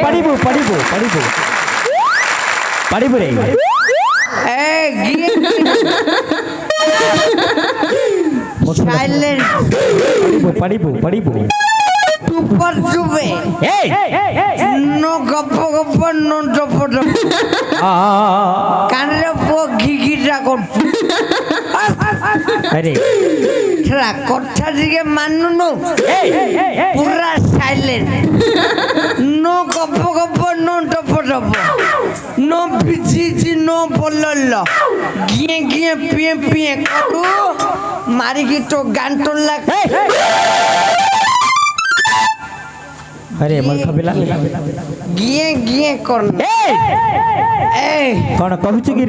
पढ़िबु पढ़िबु पढ़िबु पढ़िबु रे साइलेंट पढ़िबु पढ़िबु ऊपर चुपे नो गप्प गप्प नो टप टप कानरे पो घिघिटा करछु अरे छड़ा কথা দিকে মানু নো পুরা সাইলেন্ট নো গপ্প গপ্প নো টপ টপ নো পিচিচি নো বলল গিয়ে গিয়ে পিয়ে পিয়ে করু মারি কি তো গান তোলা अरे मूर्ख पिला गिए गिए करना कौन कहू कि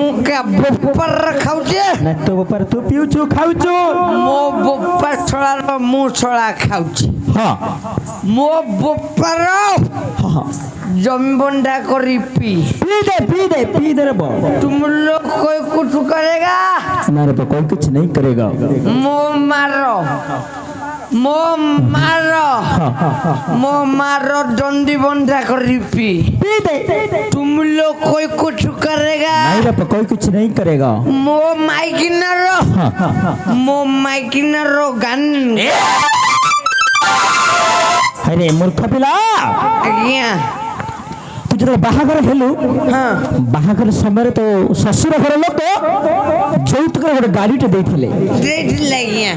मुका बोपर खाऊ ना तो बोपर तू पिउछु खाउछु मो बोपर छोड़ा मु छोड़ा खाऊ हां मो बोपर हां जमी बंडा करी पी पी दे रे बो तुम लोग कोई कुछ करेगा ना रे कोई कुछ नहीं करेगा मो मारो मो मारो डंडी बंडा करी पी दे तुम लोग कोई कुछ करेगा नहीं रे कोई कुछ नहीं करेगा मो माइकिनरो गन अरे मूर्ख पिला आज्ञा तू जो बाहागर हेलु हां बाहागर समय तो ससुर घर लोक जौतक गोटे गाड़ी टे देथिले आज्ञा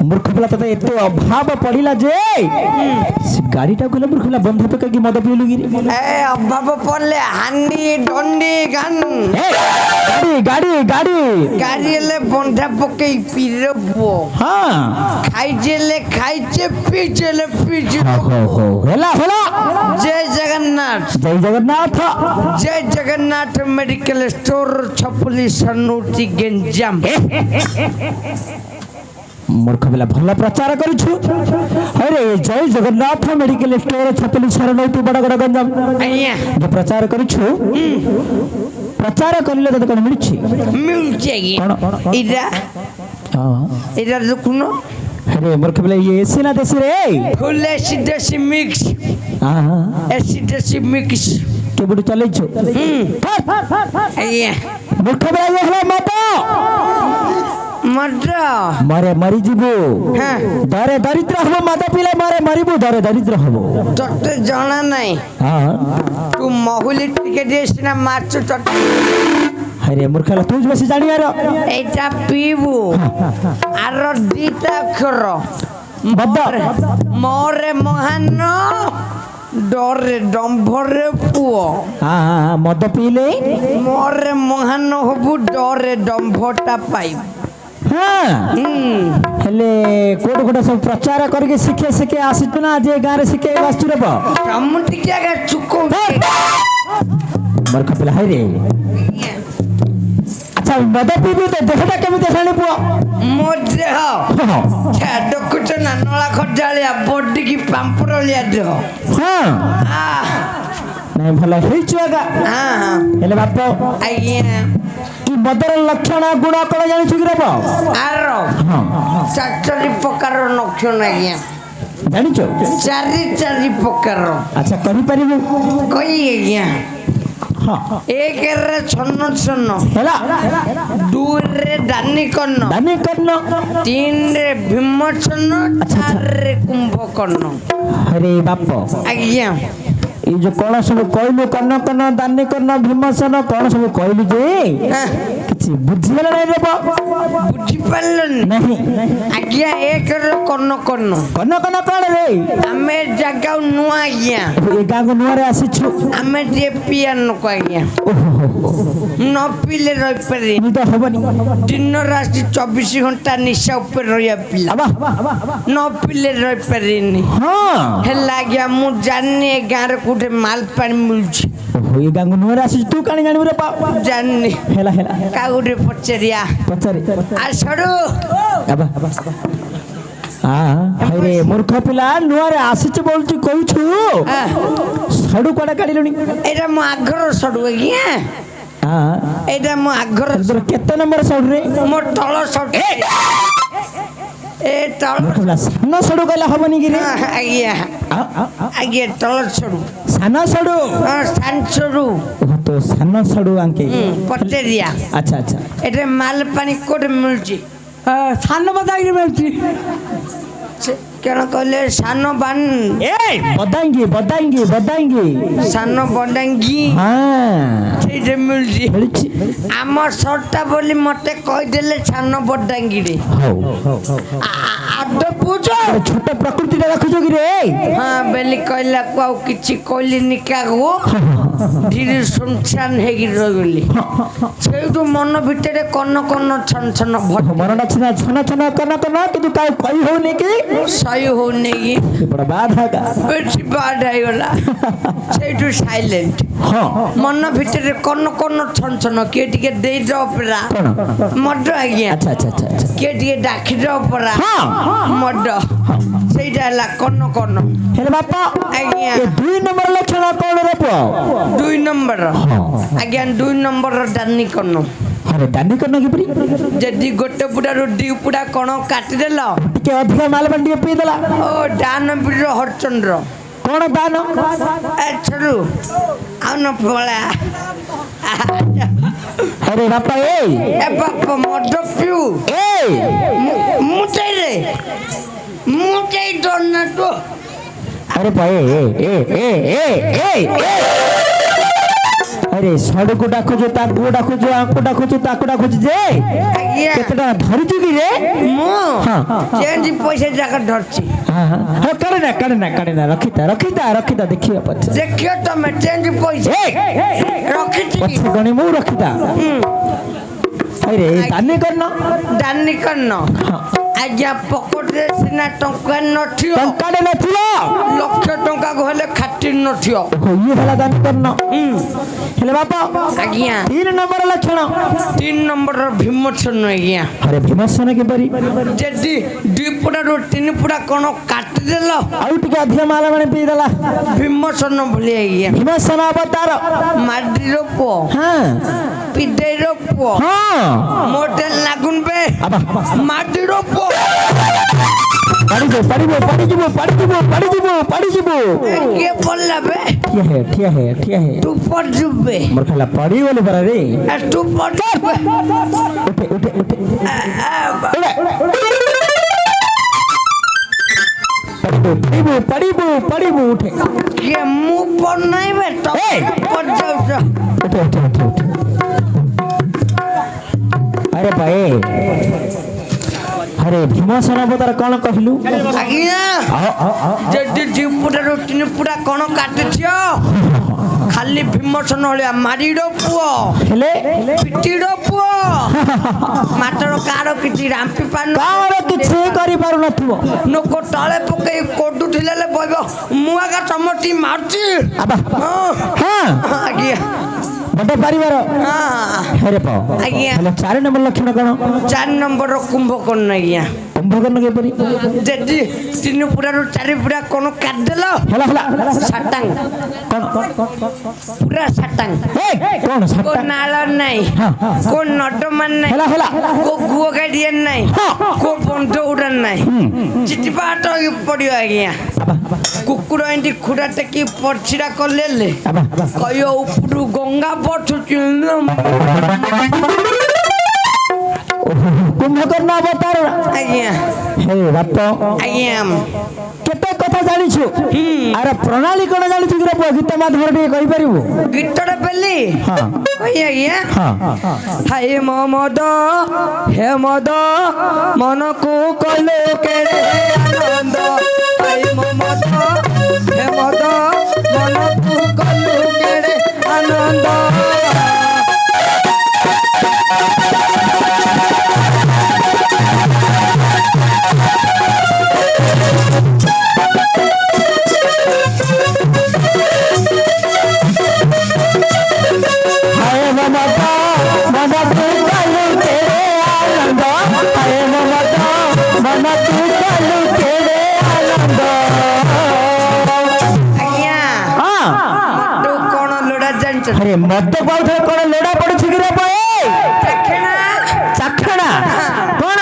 मूर्ख पिला तते एते अभाव पड़िला जे गाड़ीटा कहले मूर्ख पिला बंध पे कि मद पिलु गिरी ए अभाव पड़ले हांडी डंडी गन गाड़ी ले बंधा पके पिरबो हां खाइजेले खाइचे पीचेले पीचे हो होला जय जगन्नाथ मेडिकल स्टोर छपली सनोटी गंजाम मूर्ख पिला भला प्रचार करूछु अरे जय जगन्नाथ मेडिकल स्टोर छपली शरणौती बड़गड़ गंजाम आज्ञा जो प्रचार करूछु प्रचार करले तो कोन मिलछि कोन इरा हां इरा दुखनो अरे मूर्ख पिला ये एसी ना देसी रे फुल एसी देसी मिक्स हां एसी देसी मिक्स के बुड चलै छु आज्ञा मूर्ख पिला ये हला मत मारे मरी जीवो हां दरे दरिद्र हबो माता पिला मारे मरिबो दरे दरिद्र हबो तते जाना नहीं हां तू महुली टिके देसिना माछ तत अरे मूर्खला तू बस जानी यार एटा पीबू आर दीता अक्षर बद्दा मोरे महान डरे डंभरे पुओ हां मद पीले मोरे महान हबू डरे डंभटा पाई हां हेले कोड सब प्रचार करके सिखे आसित ना जे गां रे सिखे वास्तु रे बा हम टिके गा चुको मूर्ख पिला है रे अच्छा मद पीबू तो देखटा केमिते साणी पुओ मो देह छाड़ कुछ ना नला खजालिया बॉडी की पांपरलिया देह हां नहीं भला हेइ छुआगा हां हेले बाप आज्ञा की मदर लक्षण गुण कोन जानि छु रे बा आरो हां चारि प्रकार लक्षण आज्ञा जानि छु चारि प्रकार अच्छा कहि परिबु कहि आज्ञा हां एक रे छन्न हेला दू रे दानी कर्ण तीन रे भीम छन्न चार रे कुंभकर्ण अरे बाप आज्ञा ये जो कौन सब कहलु कर्ण कर्ण दानी कर्ण भीमसेन कौन सब कहलु जे किछि बुझिला नै रे बा बुझि पालन नहीं आज्ञा एक रे कर्ण कर्ण कौन रे हमें जगह नुआ आज्ञा ए गां को नुआ रे आसी छु हमें जे पिया न को आज्ञा न पीले रह परे नी तो हबनी दिन राति 24 घंटा निशा ऊपर रहिया पिला न पीले रह परे नी हां हेला आज्ञा मु जाने गां रे कुठे माल पानी मिलुछि ये गां को नुआ रे आसी तू कानी जानि रे बा जाने हेला का गुटे पचरिया पचारे आ छड़ो अबा अरे मूर्ख पिला नुआ रे आसी बोलछु कहू छु सडू कोडा काढिलुनी एटा मो आग्रह सडू आज्ञा हां एटा मो आग्रह केते नंबर सडू रे मो तळ सडू ଏ ତଳ ସାନ ସଡୁ କହିଲେ ହବନି କି ରେ ଆଜ୍ଞା ଆଜ୍ଞା ତଳ ଛଡୁ ସାନ ସଡୁ ସାନ ଛଡୁ তো ସାନ ସଡୁ ଆଙ୍କେ ପଟେରିଆ ଆଚ୍ଛା ଆଚ୍ଛା ଏଠି ମାଲ ପାଣି କୋଉଠି ମିଳୁଛି ସାନ ବଦାଙ୍ଗି ମିଳୁଛି କେଣ କହିଲେ ସାନ ବାନ ବଦାଙ୍ଗି ସାନ ବଡାଙ୍ଗି ସେଇଠି ମିଳୁଛି ଆମ ସର୍ଟଟା ବୋଲି ମତେ କହିଦେଲେ ସାନ ବଡାଙ୍ଗିରେ ଆଦ ପୂଜ ଛୋଟ ପ୍ରକୃତିଟା ରଖୁଛ କି ରେ ହଁ ବେଲି କହିଲାକୁ ଆଉ କିଛି କହିଲିନି କାକୁ ଧୀରେ ସୁନସାନ ହେଇକି ରହିଗଲି ସେଇଠୁ ମନ ଭିତରେ କନ କନ ଛନ ଛନ ମନଟା ଛନ ଛନ କନ କନ କିନ୍ତୁ କାଉ କହି ହଉନି କି ସହି ହଉନି କି ବଡ ବାଧା ବେଶୀ ବାଦ ହେଇଗଲା ସେଇଠୁ ସାଇଲେଣ୍ଟ ମନ ଭିତରେ କନ କନ ଛନ ଛନ କିଏ ଟିକେ ଦେଇଦବ ପରା ମଦ ଆଜ୍ଞା ଆଚ୍ଛା ଆଚ୍ଛା ଆଚ୍ଛା କିଏ ଟିକେ ଡାକିଦବ ପରା ମଦ ସେଇଟା ହେଲା କନ କନ ହେଲେ ବାପା ଆଜ୍ଞା 2 ନମ୍ବର ଲକ୍ଷଣ କଣ ରେ ପୁଅ 2 ନମ୍ବର ଆଜ୍ଞା 2 ନମ୍ବର ଦାନି କନ अरे दानी करना किपरी जदी गोटे पुडारू दी पुडा कोन काटी देला टिके अधिक माल बंडी पी देला ओ दान बीर हरचंद्र कोन दान ए छरु आउन फळा अरे बापा ए बापा मद पिउ ए मुटे दोना तो अरे भाई ए अरे सड़क डाकुଛୁ ତାକୁ ଡାକୁଛୁ ଆଙ୍କୁ ଡାକୁଛୁ ତାକୁ ଡାକୁଛୁ ଯେ ଆଜ୍ଞା କେତେଟା ଧରିଛୁ କି ରେ ମୁଁ ଚେଞ୍ଜ ପଇସା ଯାକ ଧରଛି ହଁ କାଢେ ନା ରଖିତା ଦେଖିବା ପଛେ ଦେଖିଅ ତମେ ଚେଞ୍ଜ ପଇସା ରଖିଛି ପଛେ ଗଣି ମୁଁ ରଖିତା अरे दानी करना आज्ञा पकेटरे सिना टंका नथियो टंकाडे नथियो लक्ष टंका गहले खातिर नथियो ये हला दान करना हेले बापा आज्ञा 3 नंबर लक्षण 3 नंबर भीमसेन आज्ञा अरे भीमसेन के परी जदी 2 पुडा रो 3 पुडा कोन काटी देलो आउ टिके अधिक माल माने पी देला भीमसेन भली आज्ञा भीमसेन अवतार माडी रो पो हां पिदे रो पो हां मोटेल लागुन बे माडी रो पो पड़ी जीवो के बोलला बे ठिया है तू पर जुबे मोर खाला पड़ी बोले परा रे तू पर उठे पड़ीबो उठे के मुंह पर नहीं बे तो पर जाऊ उठे अरे भाई अरे भीमसेन अवतार कौन कहलु आज्ञा जदी जीपुटा रो 3 पुडा कोन काटछियो खाली भीमसेन हलिया मारीडो पुओ हेले पिटीडो पुओ मात्र कारो किछि राम्पी पान कारो किछि करि पारु नथिबो नको टाळे पके कोडु थिलेले बइबो मुआ का टमटी मारची हां आज्ञा बड़े परिवार अरे पाओ आज्ञा हेले 4 नंबर लक्षण कोन 4 नंबर कुंभकर्ण आज्ञा कुंभकर्ण के परी जदी 3 पुडा रो 4 पुडा कोन काट देलो हला साटांग कोन पूरा साटांग कोन साटांग को नाल नहीं को नटमान नहीं हला को गुओ गाडियन नहीं को बंध उड़न नहीं चिटिपाट पड़ियो आज्ञा कुकुर एंटी खुड़ा टेकी परछिड़ा करले कयो उपरु गंगा पठु कुंभकर्ण अवतार आज्ञा हे बाप आज्ञा केते कथा जानिछु अरे प्रणाली कोन जानिछु रे गीत माध्यम रे कहि परिबो गीतडा पेली हां कहि आज्ञा हां हाय ममद हे मद मन को कलो के आनंद हाय ममद हे मद मन को कलो के आनंद अरे मत पाउथे कोन लोडा पड़छ कि रे भाई चखना कोन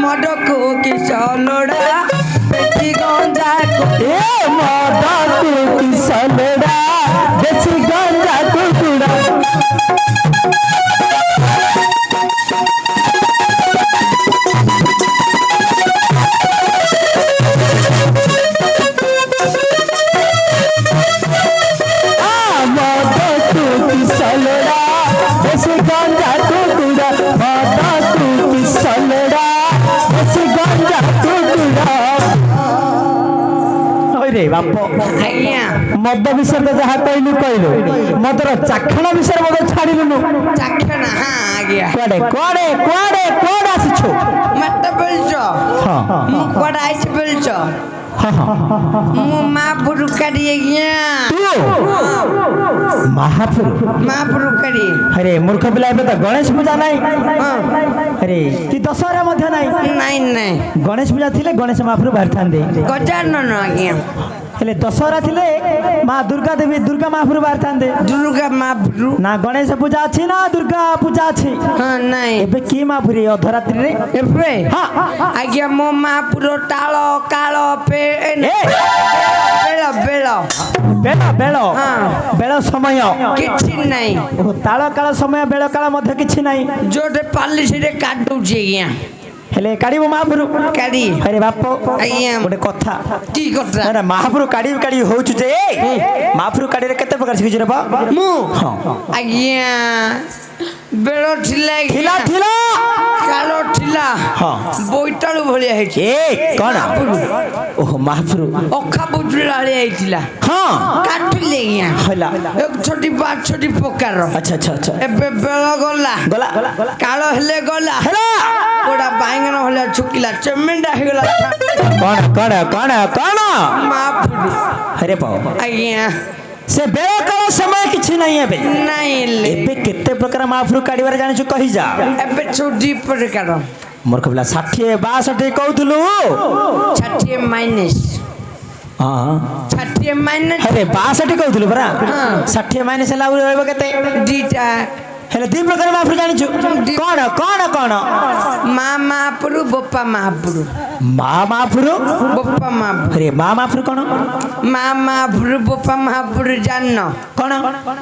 मद को किशोर ବାପ ଆଜ୍ଞା ମଦ ବିଷୟରେ ଯାହା କହିଲୁ କହିଲୁ ମଦର ଚାଖଣା ବିଷୟରେ ମଦ ଛାଡ଼ିଲୁନୁ ଚାଖଣା ହଁ ଆଜ୍ଞା କୁଆଡେ କୁଆଡେ କୁଆଡେ କୁଆଡେ ଆସିଛୁ ମତେ ବୋଲଛ ହଁ ମୁଁ କୁଆଡେ ଆଇଛି ବୋଲଛ ହଁ ମୁଁ ମା ପୁରୁକାରୀ ଆଜ୍ଞା ମହାପୁରୁ ମା ପୁରୁକାରୀ ଆରେ ମୂର୍ଖ ପିଲା ଏବେ ତ ଗଣେଶ ପୂଜା ନାହିଁ ହଁ ଆରେ କି ଦଶହରା ମଧ୍ୟ ନାହିଁ ନାଇଁ ନାଇଁ ଗଣେଶ ପୂଜା ଥିଲେ ଗଣେଶ ମହାପୁରୁ ବାହାରିଥାନ୍ତେ ଗଜାନନ ଆଜ୍ଞା ହେଲେ ଦଶହରା ଥିଲେ ମା ଦୁର୍ଗା ଦେବୀ ଦୁର୍ଗା ମହାପୁରୁ ବାହାରିଥାନ୍ତେ ଦୁର୍ଗା ମା ପୁରୁ ନା ଗଣେଶ ପୂଜା ଅଛି ନା ଦୁର୍ଗା ପୂଜା ଅଛି ହଁ ନାଇଁ ଏବେ କି ମହାପୁରୀ ଅଧରାତ୍ରିରେ ଏବେ ହଁ ଆଜ୍ଞା ମୋ ମା ପୁର ତାଳ କାଳ ବେଳ ବେଳ ବେଳ ବେଳ ହଁ। ବେଳ ସମୟ କିଛି ନାହିଁ ଓହୋ, ତାଳ କାଳ ସମୟ ବେଳ କାଳ ମଧ୍ୟ କିଛି ନାହିଁ ଯୋଉଟେ ପାଲିସିରେ କାଟୁଛି ଆଜ୍ଞା ହେଲେ କାଢିବ ମହାପୁରୁ କାଢି ଆରେ ବାପ ଆଜ୍ଞା ଗୋଟେ କଥା କି କଥା ନା ମହାପୁରୁ କାଢି କାଢି ହଉଛୁ ଯେ ମହାପୁରୁ କାଢିରେ କେତେ ପ୍ରକାର ଶିଖିଛୁ ରେ ବାପ ମୁଁ ହଁ ଆଜ୍ଞା ବେଳ ଥିଲା ଥିଲା ଥିଲା କାଳ ଥିଲା ହଁ ବୋଇତାଳୁ ଭଳିଆ ହେଇଛି ଏ କଣ ଓହୋ ମହାପୁରୁ ଅଖା ବୁଜୁଳା ଭଳିଆ ହେଇଥିଲା ହଁ କାଟିଲେ ଆଜ୍ଞା ହେଲା ଛୋଟି ପାଞ୍ଚଟି ପ୍ରକାର ଆଚ୍ଛା ଆଚ୍ଛା ଆଚ୍ଛା ଏବେ ବେଳ ଗଲା ଗଲା କାଳ ହେଲେ ଗଲା ହେଲା ଗୋଟା ବାଇଗଣ ଭଳିଆ ଛୁକିଲା ଚେମେଣ୍ଡା ହେଇଗଲା କଣ କଣ କଣ କଣ ମା ପୁରୁ ଆରେ ବାପ ଆଜ୍ଞା ସେ ବେଳ କାଳ ସମୟ କିଛି ନାହିଁ ଏବେ ନାଇଁ ଏବେ କେତେ ପ୍ରକାର ମହାପୁରୁ କାଢିବାରେ ଜାଣିଛୁ କହିଯା ଏବେ ଛୋଟି ପ୍ରକାର ମୂର୍ଖ ପିଲା 60 62 କହୁଥିଲୁ 60 ମାଇନସ୍ ହଁ 60 ମାଇନସ୍ ହେଲେ 62 କହୁଥିଲୁ ପରା ହଁ। 60 ମାଇନସ୍ ହେଲା ଆଉ ରହିବ କେତେ ଦିଟା ହେଲେ ଦି ପ୍ରକାର ମହାପୁରୁ ଜାଣିଛୁ କଣ କଣ କଣ ମା ମାପୁରୁ ବୋପା ମାପୁରୁ ମା ମହାପୁରୁ ବୋପା ମାପୁରୁ ଆରେ ମା ମହାପୁରୁ କଣ ମା ମାପୁରୁ ବୋପା ମାପୁରୁ ଜାଣିନ କଣ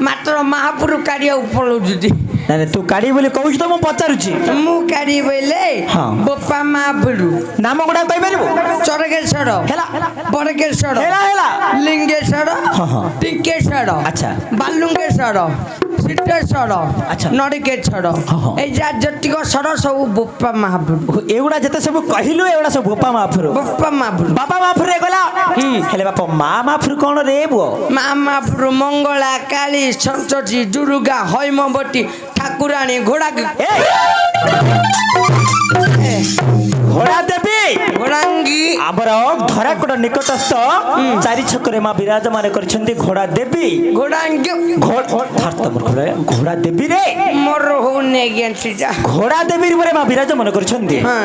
ମାତ୍ର ମାପୁରୁ କାଢିବାକୁ ପଳଉଛନ୍ତି ନାଇଁ ତୁ କାଢି ବୋଲି କହୁଛୁ ତ ମୁଁ ପଚାରୁଛି ମୁଁ କାଢି ବୋଇଲେ ହଁ। ବୋପା ମାପୁରୁ ନାମ ଗୁଡା କହିପାରିବୁ ଚରକେଶ୍ୱର ହେଲା ବଡ଼କେଶ୍ୱର ହେଲା ହେଲା লিঙ্গেশ্বর ହଁ, ହଁ। টিঙ্কেশ্বর আচ্ছা। বালুঙ্গেশ্বর সিদ্ধেশ্বর আচ্ছা। নড়িকেশ্বর ହଁ, ହଁ। এই যা যেତିক স্বর সবু ବୋପା ମାପୁରୁ ଏଗୁଡା ଯେତେ ସବୁ କହିଲୁ ଏଗୁଡା ସବୁ ବୋପା ମହାପୁରୁ ବୋପା ମାପୁରୁ ବାପା ମହାପୁରୁ ଗଲା ହେଲେ ବାପା ମା ମହାପୁରୁ କଣ ରେ ପୁଅ ମା ମାପୁରୁ ମଙ୍ଗଳା କାଳୀ ସନ୍ତୋଷୀ ଦୁର୍ଗା হৈମବତୀ ଠାକୁରାଣୀ ଘୋଡ଼ା ଘୋଡା ଦେବୀ ଘୋଡ଼ାଙ୍ଗୀ ଆମର ଧରାକୋଟ ନିକଟସ୍ଥ ଚାରି ଛକରେ ମା ବିରାଜମାନ କରିଛନ୍ତି ଘୋଡା ଦେବୀ ଘୋଡ଼ାଙ୍ଗୀ ଘୋଡା ଦେବୀ ରେ ମୋର ହଉନି ଆଜ୍ଞା ସେଟା ଘୋଡା ଦେବୀ ରୂପରେ ମା ବିରାଜମାନ କରିଛନ୍ତି ହଁ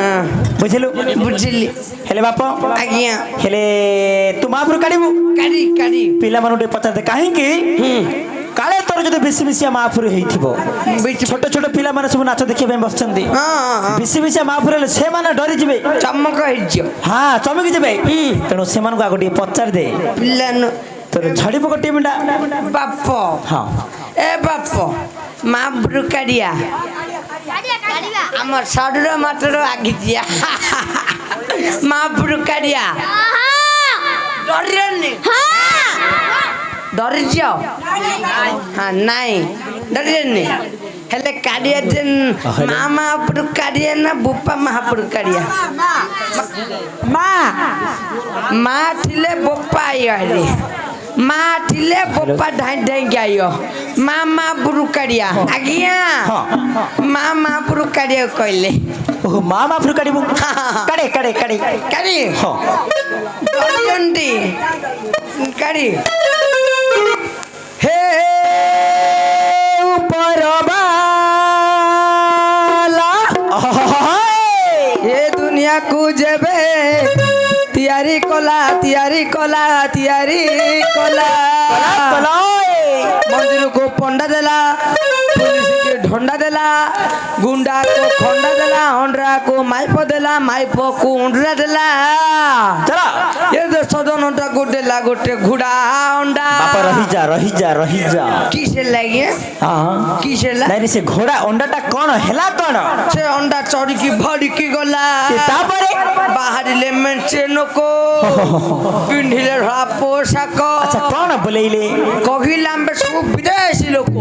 ବୁଝିଲୁ ବୁଝିଲି ହେଲେ ବାପ ଆଜ୍ଞା ହେଲେ ତୁ ମହାପୁରୁ କାଢିବୁ କାଢି କାଢି ପିଲାମାନଙ୍କୁ ଟିକେ ପଚାରିଦେ କାହିଁକି କାଳେ ତୋର ଯଦି ବେଶୀ ବେଶିଆ ମହାପୁରୁ ହେଇଥିବ ଛୋଟ ଛୋଟ ପିଲାମାନେ ସବୁ ନାଚ ଦେଖିବା ପାଇଁ ବସିଛନ୍ତି ବେଶୀ ବେଶିଆ ମହାପୁରୁ ହେଲେ ସେମାନେ ଡରିଯିବେ ଚମକ ହେଇଯିବ ହଁ ଚମକି ଯିବେ ତେଣୁ ସେମାନଙ୍କୁ ଆଗ ଟିକେ ପଚାରିଦେ ପିଲା ତୋର ଝଡି ପୋକ ଟିମଟା ବାପ ହଁ ଏ ବାପ ମାପୁରୁ କାଢିଆ ଆମ ଶରୀର ମାତ୍ର ଆଗିଯିଆ ମାପୁରୁ କାଢିଆ ଡରିବନି ଡରିଛ ହଁ ନାଇଁ ଡରିବନି ହେଲେ କାଢିଆ ଯେ ମା ମାପୁରୁ କାଢିଆ ନା ବୋପା ମାପୁରୁ କାଢିଆ ମା ମା ଥିଲେ ବୋପା ଆଇଲେ ମା ଥିଲେ ବୋପା ଢାଇ ଢାଇକି ଆଇବ ମା ମାପୁରୁ କାଢିଆ ଆଜ୍ଞା ମା ମାପୁରୁ କାଢିଆ କହିଲେ ଓହୋ ମା ମହାପୁରୁ କାଢିବୁ କାଢେ କାଢେ କାଢେ କାଢି ହଁ ଡରିଛନ୍ତି କାଢି ହେ ଉପରବାଲା ଏ ଦୁନିଆକୁ ଯେବେ ତିଆରି କଲା ମନ୍ଦିରକୁ ପଣ୍ଡା ଦେଲା ପୁଲିସକୁ ଢଣ୍ଡା ଦେଲା ଗୁଣ୍ଡାକୁ ଖଣ୍ଡା ଦେଲା ହଣ୍ଡରାକୁ ମାଇପ ଦେଲା ମାଇପକୁ ଉଣ୍ଡରା ଦେଲା ଏ ଦେଶ ଜନତାକୁ ଦେଲା ଗୋଟେ ଘୋଡ଼ା ଅଣ୍ଡା ବାପା ରହିଯା କିସେ ଲାଗେ ହଁ କିସେ ହେଲା ନାଇଁ ସେ ଘୋଡା ଅଣ୍ଡାଟା କଣ ହେଲା କଣ ସେ ଅଣ୍ଡା ଚଢିକି ଭଡିକି ଗଲା ତାପରେ ବାହାରିଲେ ମେଞ୍ଚେ ଲୋକ ପିନ୍ଧିଲେ ଧଳା ପୋଷାକ ଆଚ୍ଛା କଣ ବୋଲେଇଲେ କହିଲେ ଆମେ ସବୁ ବିଦେଶୀ ଲୋକ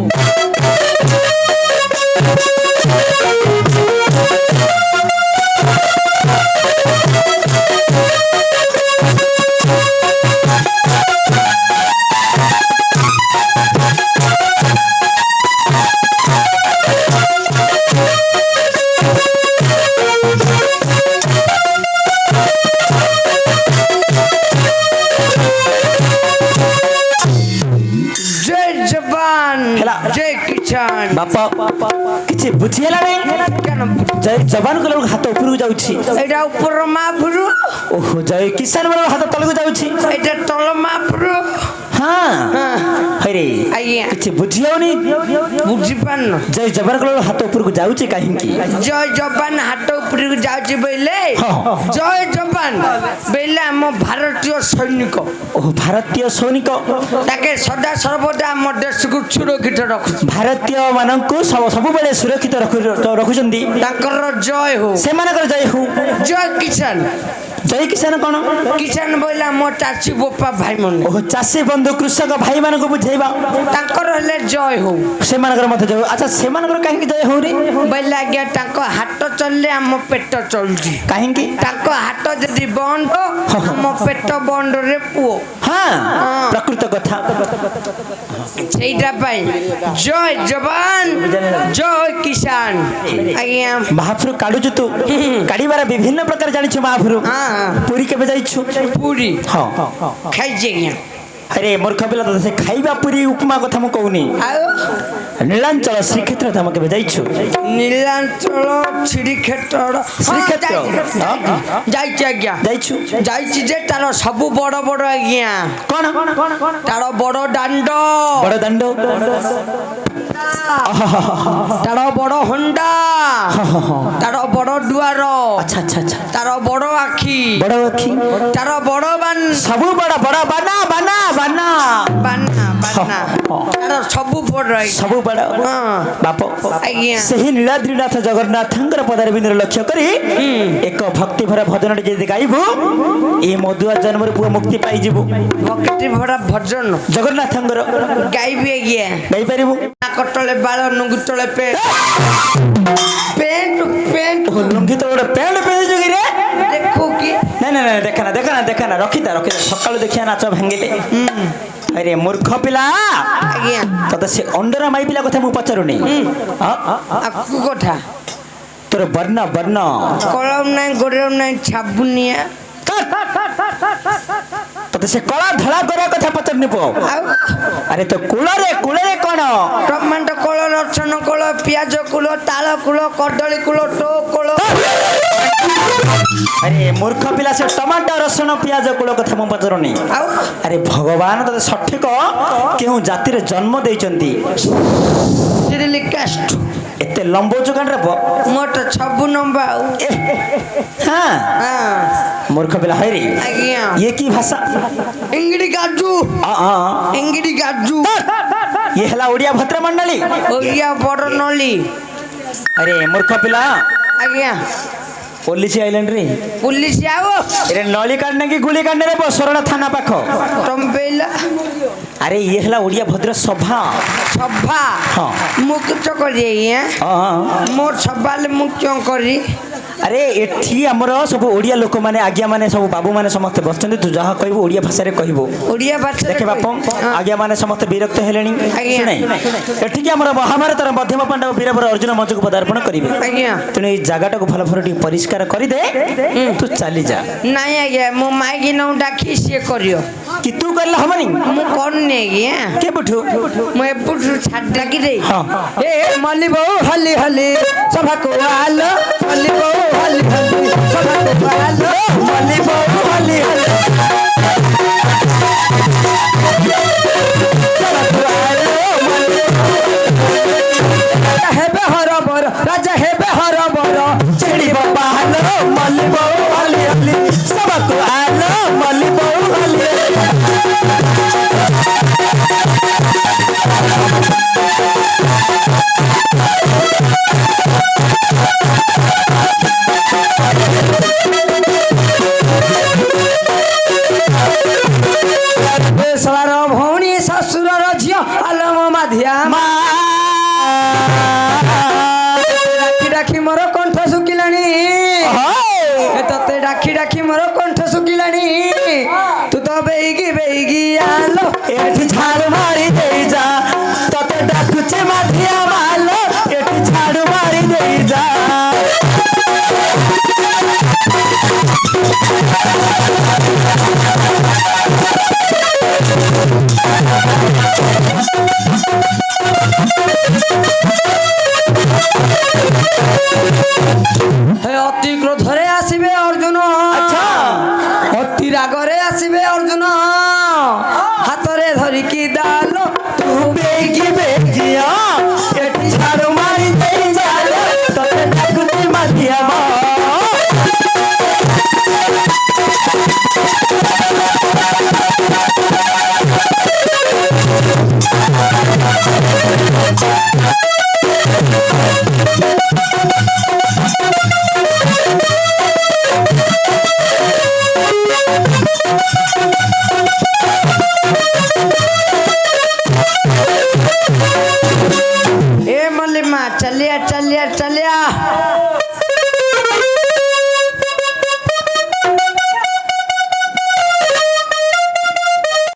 କିଷାନ ବାପ କିଛି ବୁଝିହେଲା ନାହିଁ କେନ ଜୟ ଯବାନ କଲା ବେଳକୁ ହାତ ଉପରକୁ ଯାଉଛି ଏଇଟା ଉପର ମାପୁରୁ ଓହୋ ଜୟ କିଷାନ ବେଳକୁ ହାତ ତଳକୁ ଯାଉଛି ଏଇଟା ତଳ ମାପୁରୁ ହଁ ହଇରେ ଆଜ୍ଞା କିଛି ବୁଝି ହଉନି ବୁଝିପାରୁନ ଜୟ ଯବାନ କଲା ବେଳକୁ ହାତ ଉପରକୁ ଯାଉଛି କାହିଁକି ଜୟ ଯବାନ ହାତ ଉପରକୁ ଯାଉଛି ବୋଇଲେ ଜୟ ଯବାନ ବୋଇଲେ ଆମ ଭାରତୀୟ ସୈନିକ ଓହୋ ଭାରତୀୟ ସୈନିକ ତାକେ ସଦା ସର୍ବଦା ଆମ ଦେଶକୁ ସୁରକ୍ଷିତ ରଖୁଛି ଭାରତୀୟ ମାନଙ୍କୁ ସବୁବେଳେ ସୁରକ୍ଷିତ ରଖୁଛନ୍ତି ତାଙ୍କର ଜୟ ହଉ ସେମାନଙ୍କର ଜୟ ହଉ ଜୟ କିଷାନ ଜୟ କିଷାନ କଣ କିଷାନ ବୋଇଲେ ଆମ ଚାଷୀ ବୋପା ଭାଇ ମାନେ ଓହୋ ଚାଷୀ ବନ୍ଧୁ କୃଷକ ଭାଇ ମାନଙ୍କୁ ବୁଝେଇବା ତାଙ୍କର ହେଲେ ଜୟ ହଉ ସେମାନଙ୍କର ମଧ୍ୟ ଜୟ ଆଚ୍ଛା ସେମାନଙ୍କର କାହିଁକି ଜୟ ହଉନି ବୋଇଲେ ଆଜ୍ଞା ତାଙ୍କ ହାତ ଚଳିଲେ ଆମ ପେଟ ଚଳୁଛି କାହିଁକି ତାଙ୍କ ହାତ ଯଦି ବନ୍ଦ ଆମ ପେଟ ବନ୍ଦରେ ପୁଅ ହଁ ପ୍ରକୃତ କଥା ସେଇଟା ପାଇଁ ଜୟ ଯବାନ ଜୟ କିଷାନ ଆଜ୍ଞା ମହାପୁରୁ କାଢୁଛୁ ତୁ କାଢିବାର ବିଭିନ୍ନ ପ୍ରକାର ଜାଣିଛୁ ମହାପୁରୁ ପୁରୀ କେବେ ଯାଇଛୁ ପୁରୀ ହଁ ଖାଇଛି ଆଜ୍ଞା ଆରେ ମୂର୍ଖ ପିଲା ତ ସେ ଖାଇବା ପୁରୀ ଉପମା କଥା ମୁଁ କହୁନି ଆଉ ନୀଳାଞ୍ଚଳ ଶ୍ରୀକ୍ଷେତ୍ର ଧାମ କେବେ ଯାଇଛୁ ନୀଳାଞ୍ଚଳ ଶ୍ରୀକ୍ଷେତ୍ର ଶ୍ରୀକ୍ଷେତ୍ର ଯାଇଛି ଆଜ୍ଞା ଯାଇଛୁ ଯାଇଛି ଯେ ତାର ସବୁ ବଡ ବଡ ଆଜ୍ଞା କଣ ତାର ବଡ ଦାଣ୍ଡ ବଡ ଦାଣ୍ଡ ତାର ବଡ ହଣ୍ଡା ତାର ବଡ ଦୁଆର ଆଚ୍ଛା ଆଚ୍ଛା ଆଚ୍ଛା ତାର ବଡ ଆଖି ବଡ ଆଖି ତାର ବଡ ସବୁ ବଡ ବଡ ବାନା ବାନା ବାନା ବାନା ବାନା ତାର ସବୁ ବଡ ସବୁ ବଡ ବାପ ଆଜ୍ଞା ସେହି ନୀଳାଦ୍ରିନାଥ ଜଗନ୍ନାଥଙ୍କର ପଦାର ବିନ୍ଦୁରେ ଲକ୍ଷ୍ୟ କରି ଏକ ଭକ୍ତି ଭରା ଭଜନଟି ଯଦି ଗାଇବୁ ଏ ମଧୁଆ ଜନ୍ମରେ ପୁଅ ମୁକ୍ତି ପାଇଯିବୁ ଭକ୍ତି ଭରା ଭଜନ ଜଗନ୍ନାଥଙ୍କର ଗାଇବି ଆଜ୍ଞା ଗାଇପାରିବୁ କଟଳେ ବାଳ ନୁଙ୍ଗୁ ତଳେ ପେଣ୍ଟ ପେଣ୍ଟ ଲୁଙ୍ଗି ତ ଗୋଟେ ପ୍ୟାଣ୍ଟ ପିନ୍ଧିଛୁ କି ରେ ଦେଖୁ କି ନାଇଁ ନାଇଁ ନାଇଁ ଦେଖାନା ରଖିତା ସକାଳୁ ଦେଖିବା ନାଚ ଭାଙ୍ଗିଲେ ଆରେ ମୂର୍ଖ ପିଲା ଆଜ୍ଞା ତତେ ସେ ଅଣ୍ଡରା ମାଇ ପିଲା କଥା ମୁଁ ପଚାରୁନି ଆକୁ କଥା ତୋର ବର୍ଣ୍ଣ କଳମ ନାହିଁ ଗୋଡମ ନାହିଁ ଛାବୁନିଆ ତତେ ସେ କଳା ଧଳା କରିବା କଥା ପଚାରୁନି ପୁଅ ଆରେ ତ କୂଳରେ କଣ ଟମାଟୋ କୂଳ ରସୁଣ କୂଳ ପିଆଜ କୂଳ ତାଳ କୂଳ କଦଳୀ କୂଳ ଟୋ କୂଳ ଆରେ ମୂର୍ଖ ପିଲା ସେ ଟମାଟୋ ରସୁଣ ପିଆଜ କୂଳ କଥା ମୁଁ ପଚାରୁନି ଆରେ ଭଗବାନ ତତେ ସଠିକ କେଉଁ ଜାତିରେ ଜନ୍ମ ଦେଇଛନ୍ତି ଏତେ ଲମ୍ବ ଯୋଗାଣରେ ମୋଟ ସବୁ ନମ୍ବା ମୂର୍ଖ ପିଲା ହଇରେ ଆଜ୍ଞା ଇଏ କି ଭାଷା ଇଂଗିଡି ଗାଜୁ ଇଏ ହେଲା ଓଡ଼ିଆ ଭଦ୍ର ମଣ୍ଡଳୀ ଓଡ଼ିଆ ବଡ ନଳି ଆରେ ମୂର୍ଖ ପିଲା ଆଜ୍ଞା ପୋଲିସ ଆଇଲାଣ୍ଡ ରେ ପୁଲିସ ଆଉ ଏରେ ନଳି କାଢନେ କି ଗୁଳି କାଢନେ ରେ ସରଣା ଥାନା ପାଖ ଟମ୍ବେଇଲା ଆରେ ଇଏ ହେଲା ଓଡ଼ିଆ ଭଦ୍ର ସଭା ହଁ ମୁଁ କିଛ କରି ଆଜ୍ଞା ମୋର ସଭାଲେ ମୁଁ କ୍यों କରି ଆରେ ଏଠି ଆମର ସବୁ ଓଡ଼ିଆ ଲୋକମାନେ ଆଜ୍ଞା ମାନେ ସବୁ ବାବୁ ମାନେ ସମସ୍ତେ ବସିଛନ୍ତି ତୁ ଯାହା କହିବୁ ଓଡ଼ିଆ ଭାଷାରେ କହିବୁ ଓଡ଼ିଆ ଭାଷା ଦେଖେ ବାପ ଆଜ୍ଞା ମାନେ ସମସ୍ତେ ବିରକ୍ତ ହେଲେଣି ଶୁଣେ ଏଠିକି ଆମର ମହାଭାରତର ମଧ୍ୟମ ପାଣ୍ଡବ ବୀରବର ଅର୍ଜୁନ ମଞ୍ଚକୁ ପଦାର୍ପଣ କରିବେ ତେଣୁ ଏଇ ଜାଗାଟାକୁ ଭଲ ଭଲ ଟିକେ ପରିଷ୍କାର କରିଦେ ତୁ ଚାଲି ଯା ନାଇଁ ଆଜ୍ଞା ମୁଁ ମାଇକି ନଉ ଡାକି ସିଏ କରିବ କି ତୁ କରିଲେ ହବନି ମୁଁ କରୁନି ଆଜ୍ଞା କେବେଠୁ ମୁଁ ଏପଟୁ ଛାଡି ଡାକି ଦେଇ ଏ ମଲ୍ଲି ବୋଉ ହଲି ହଲି ସଭାକୁ ଆଲୋ ମଲ୍ଲି ବୋଉ ହଲି ହଲି ସଭାକୁ ଆଲୋ ମଲ୍ଲି ବୋଉ ହଲି ହଲି ହେବେ ହରବର ରାଜା ହେବେ ହରବର ଚିଡ଼ିବ ବାହାଲ ମଲ୍ଲି ବୋଉ ହଲି ହଲି ସଭାକୁ ଆଲୋ ମଲ୍ଲି ବୋଉ ହଲି ସବାର ଭଉଣୀ ଶ୍ୱଶୁରର ଝିଅ ଆଲମ ମାଧିଆ ଡାକି ମୋର କଣ୍ଠ ଶୁଖିଲାଣି ତତେ ଡାକି ମୋର କଣ୍ଠ ଶୁଖିଲାଣି ତୁ ତ ବେଇକି ଆଲୋ ଏଠି ଝାଡୁ ମାରି ଦେଇ ଯା ତତେ ଡାକୁଛି ମାଧିଆ ମାଲୋ ଏଠି ଝାଡୁ ମାରି ଦେଇ ଯା आलो तू बेगी बेगी एठी झाड़ू मारी दे जालो तते डाकुती माथिया